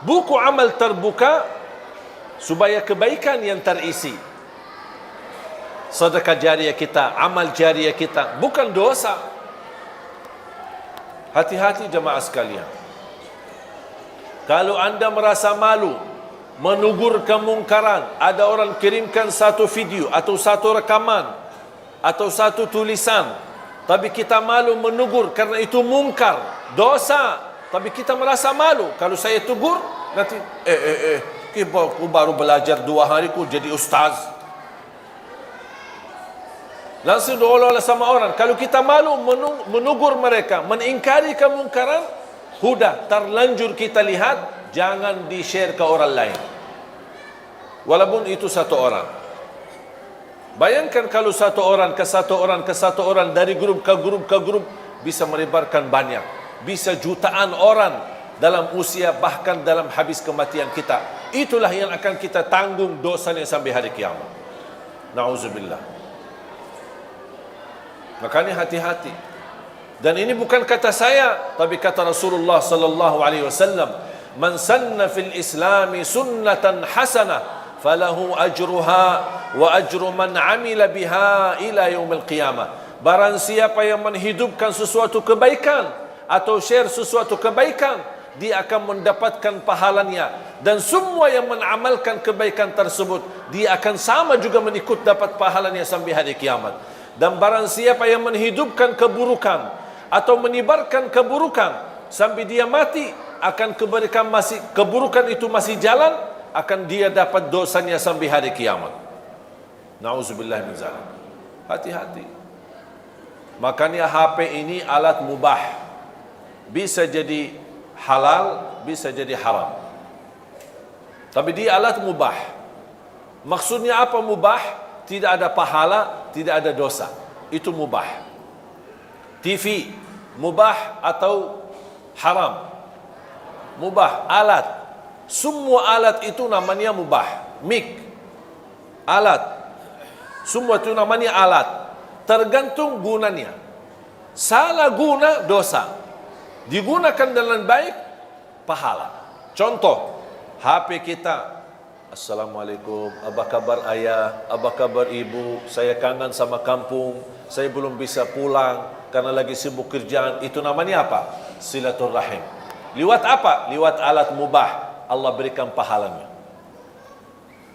buku amal terbuka, supaya kebaikan yang terisi, sedekah jariah kita, amal jariah kita, bukan dosa. Hati-hati jemaah sekalian. Kalau anda merasa malu menegur kemungkaran, ada orang kirimkan satu video atau satu rekaman atau satu tulisan, tapi kita malu menegur karena itu mungkar, dosa, tapi kita merasa malu. Kalau saya tegur, nanti aku baru belajar 2 hari ku jadi ustaz. Langsung diolah sama orang. Kalau kita malu menegur mereka, mengingkari kemungkaran, sudah terlanjur kita lihat, jangan di-share ke orang lain. Walaupun itu satu orang. Bayangkan kalau satu orang ke satu orang dari grup ke grup bisa menyebarkan banyak, bisa jutaan orang dalam usia, bahkan dalam habis kematian kita. Itulah yang akan kita tanggung dosanya sampai hari kiamat. Na'udzubillah. Makanya hati-hati. Dan ini bukan kata saya, tapi kata Rasulullah sallallahu alaihi wasallam, "Man sanna fil Islami sunnatan hasanah, falahu ajruha wa ajru man amila biha ila yaumil qiyamah." Barang siapa yang menghidupkan sesuatu kebaikan atau share sesuatu kebaikan, dia akan mendapatkan pahalanya, dan semua yang mengamalkan kebaikan tersebut, dia akan sama juga mengikut dapat pahalanya sampai hari kiamat. Dan barang siapa yang menghidupkan keburukan atau menyebarkan keburukan sampai dia mati, akan keburukan itu masih jalan, akan dia dapat dosanya sampai hari kiamat. Na'udzubillah min zalik. Hati-hati. Makanya HP ini alat mubah, bisa jadi halal, bisa jadi haram, tapi dia alat mubah. Maksudnya apa mubah? Tidak ada pahala, tidak ada dosa, itu mubah. TV mubah atau haram? Mubah. Alat, semua alat itu namanya mubah. Mic, alat, semua itu namanya alat, tergantung gunanya. Salah guna, dosa. Digunakan dengan baik, pahala. Contoh, HP kita, "Assalamualaikum, apa kabar ayah, apa kabar ibu, saya kangen sama kampung, saya belum bisa pulang karena lagi sibuk kerjaan." Itu namanya apa? Silaturrahim. Liwat apa? Liwat alat mubah, Allah berikan pahalanya.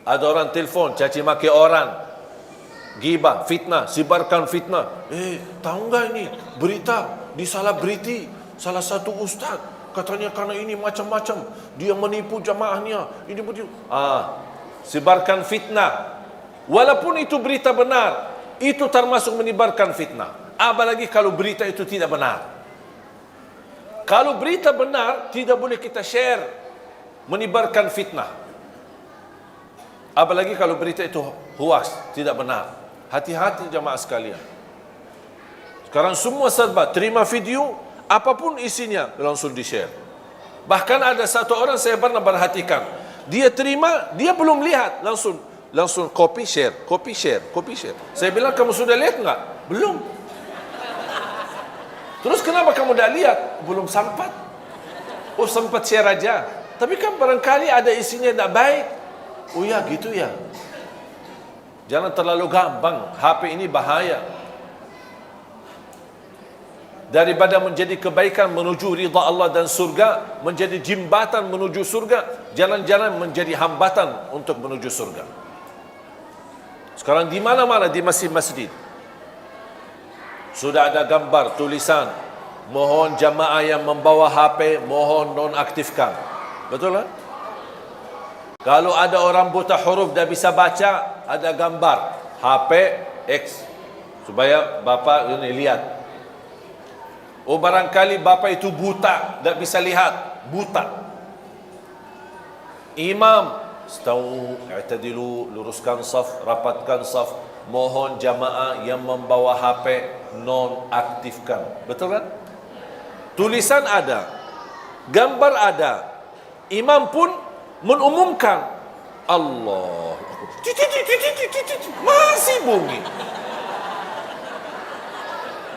Ada orang telefon, caci maki orang, gibah, fitnah, sebarkan fitnah. Tahu nggak ini berita di Salabriti, salah satu ustaz katanya karena ini macam-macam, dia menipu jamaahnya, ini begitu. Sebarkan fitnah. Walaupun itu berita benar, itu termasuk menyebarkan fitnah. Apalagi kalau berita itu tidak benar. Kalau berita benar, tidak boleh kita share, menyebarkan fitnah. Apalagi kalau berita itu hoax, tidak benar. Hati-hati jamaah sekalian. Sekarang semua serba, terima video, apapun isinya langsung di-share. Bahkan ada satu orang saya pernah perhatikan, dia terima, dia belum lihat, langsung langsung copy share, copy share, copy share. Saya bilang, kamu sudah lihat enggak? Belum. Terus kenapa kamu dah lihat? Belum sempat. Oh, sempat share aja. Tapi kan barangkali ada isinya tak baik. Oh ya, gitu ya. Jangan terlalu gampang. HP ini bahaya. Daripada menjadi kebaikan menuju ridha Allah dan surga, menjadi jembatan menuju surga, jalan-jalan menjadi hambatan untuk menuju surga. Sekarang di mana-mana di masjid-masjid sudah ada gambar, tulisan, mohon jamaah yang membawa HP mohon nonaktifkan. Betul tak? Kalau ada orang buta huruf dah bisa baca, ada gambar HP X supaya bapa ini lihat. Oh, barangkali bapa itu buta, tak bisa lihat, buta. Imam, stau, i'tadilu, luruskan saf, rapatkan saf, mohon jamaah yang membawa HP nonaktifkan. Betul kan? Tulisan ada, gambar ada, imam pun mengumumkan. Allah, masih bunyi,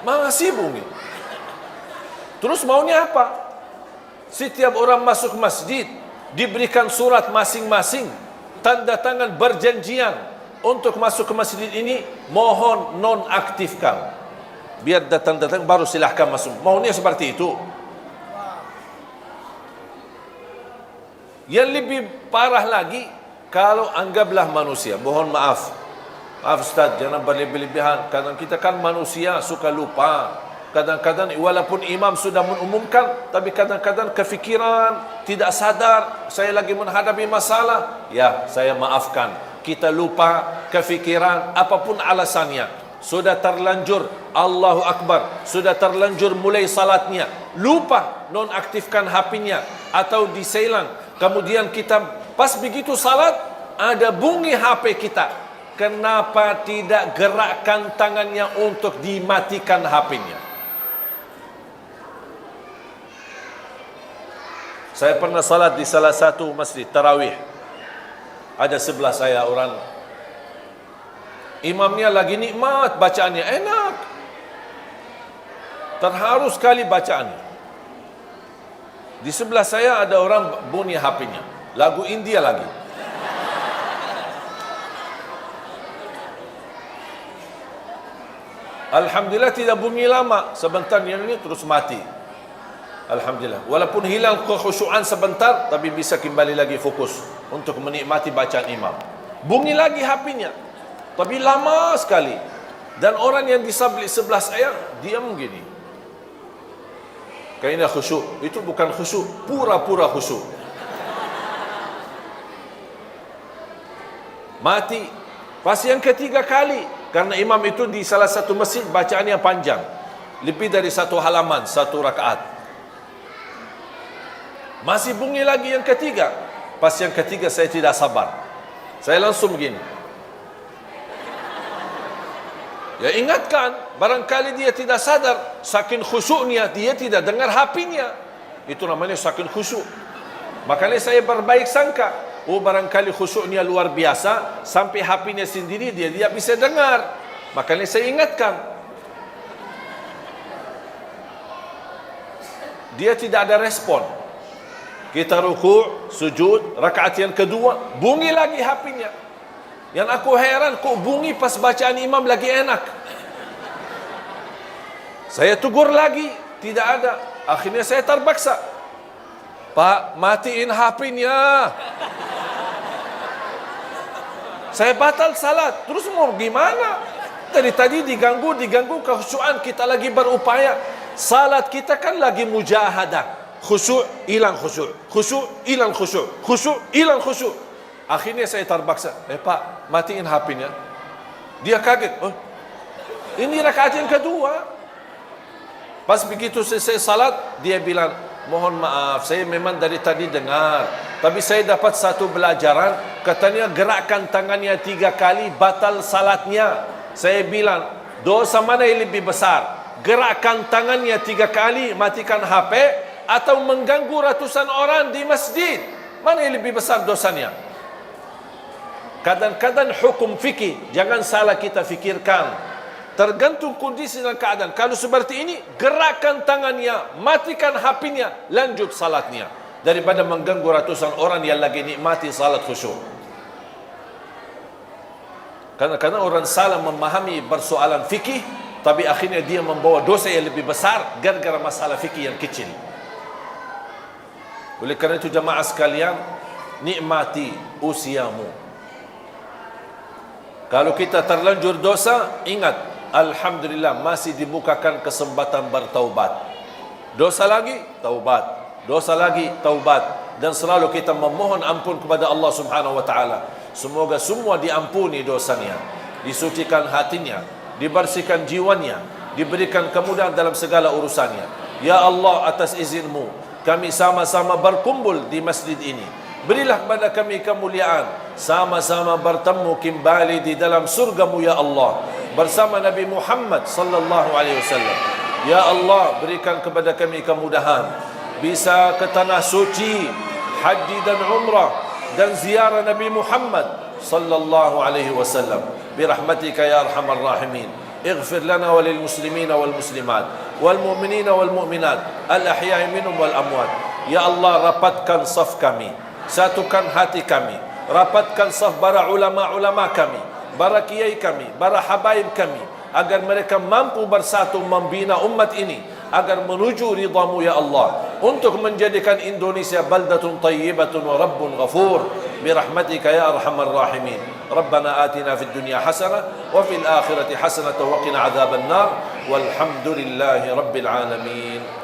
masih bunyi. Terus maunya apa? Setiap orang masuk masjid diberikan surat masing-masing, tanda tangan berjanjian untuk masuk ke masjid ini mohon nonaktifkan. Biar datang-datang baru silahkan masuk. Maunya seperti itu. Yang lebih parah lagi, kalau anggaplah manusia, mohon maaf, Ustaz, jangan berlebih-lebihan. Kadang kita kan manusia suka lupa. Kadang-kadang walaupun imam sudah mengumumkan, tapi kadang-kadang kefikiran, tidak sadar, saya lagi menghadapi masalah. Ya, saya maafkan. Kita lupa, kefikiran, apapun alasannya. Sudah terlanjur, Allahu Akbar, sudah terlanjur mulai salatnya, lupa nonaktifkan HP-nya atau diselang. Kemudian kita pas begitu salat, ada bunyi HP kita. Kenapa tidak gerakkan tangannya untuk dimatikan HP-nya? Saya pernah salat di salah satu masjid tarawih. Ada sebelah saya orang, imamnya lagi nikmat bacaannya, enak, terharu sekali bacaannya. Di sebelah saya ada orang bunyi HP-nya, lagu India lagi. Alhamdulillah tidak bunyi lama, sebentar yang ini terus mati. Alhamdulillah. Walaupun hilang kekhusyuan sebentar, tapi bisa kembali lagi fokus untuk menikmati bacaan imam. Bunyi lagi HP-nya, tapi lama sekali. Dan orang yang di sebelah saya diam gini. Kayaknya khusyuk. Itu bukan khusyuk, pura-pura khusyuk. Mati. Pas yang ketiga kali, karena imam itu di salah satu masjid bacaannya panjang, lebih dari satu halaman, satu rakaat. Masih bunyi lagi yang ketiga. Pas yang ketiga saya tidak sabar. Saya langsung begini. Ya, ingatkan, barangkali dia tidak sadar, saking khusyuknya dia tidak dengar HP-nya. Itu namanya saking khusyuk. Makanya saya berbaik sangka, oh barangkali khusyuknya luar biasa sampai HP-nya sendiri dia tidak bisa dengar. Makanya saya ingatkan. Dia tidak ada respon. Kita ruku', sujud, rakaat yang kedua, bunyi lagi HP-nya. Yang aku heran, kok bunyi pas bacaan imam lagi enak. Saya tegur lagi, tidak ada. Akhirnya saya terpaksa, Pak, matiin HP-nya. Saya batal salat. Terus mau gimana? Dari tadi diganggu, kekhusyuan kita lagi berupaya. Salat kita kan lagi mujahadah. Khusyuk, hilang khusyuk. Khusyuk, hilang khusyuk. Khusyuk, hilang khusyuk. Akhirnya saya terpaksa, Pak, matiin HP-nya. Dia kaget. Oh, ini rakaat yang kedua. Pas begitu selesai salat, dia bilang, mohon maaf, saya memang dari tadi dengar, tapi saya dapat satu pelajaran, katanya gerakkan tangannya 3 kali, batal salatnya. Saya bilang, dosa mana yang lebih besar? Gerakkan tangannya 3 kali, matikan HP, atau mengganggu ratusan orang di masjid? Mana yang lebih besar dosanya? Kadang-kadang hukum fikih jangan salah kita fikirkan. Tergantung kondisi dan keadaan. Kalau seperti ini, gerakan tangannya, matikan HP-nya, lanjut salatnya. Daripada mengganggu ratusan orang yang lagi nikmati salat khusyuk. Kadang-kadang orang salah memahami persoalan fikih, tapi akhirnya dia membawa dosa yang lebih besar gara-gara masalah fikih yang kecil. Oleh kerana itu jamaah sekalian, nikmati usiamu. Kalau kita terlanjur dosa, ingat, alhamdulillah masih dibukakan kesempatan bertaubat. Dosa lagi, taubat. Dosa lagi, taubat. Dan selalu kita memohon ampun kepada Allah Subhanahu wa taala. Semoga semua diampuni dosanya, disucikan hatinya, dibersihkan jiwanya, diberikan kemudahan dalam segala urusannya. Ya Allah, atas izinmu kami sama-sama berkumpul di masjid ini. Berilah kepada kami kemuliaan, sama-sama bertemu kembali di dalam surga-Mu ya Allah, bersama Nabi Muhammad sallallahu alaihi wasallam. Ya Allah, berikan kepada kami kemudahan bisa ke tanah suci, haji dan umrah dan ziarah Nabi Muhammad sallallahu alaihi wasallam. Birahmatika ya arhamar rahimin. اغفر لنا وللمسلمين والمسلمات والمؤمنين والمؤمنات الأحياء منهم والأموات. Ya Allah, rapatkan saf kami, satukan hati kami, rapatkan saf para ulama-ulama kami, para kiai kami, para habaib kami, agar mereka mampu bersatu membina umat ini agar menuju ridha-Mu ya Allah, untuk menjadikan Indonesia baldatun tayyibatun wa rabbun ghafur. Birahmatika ya arhamar rahimin. Rabbana atina fid dunya hasanah wa fil akhirati hasanah wa qina adzaban nar. Walhamdulillahi rabbil alamin.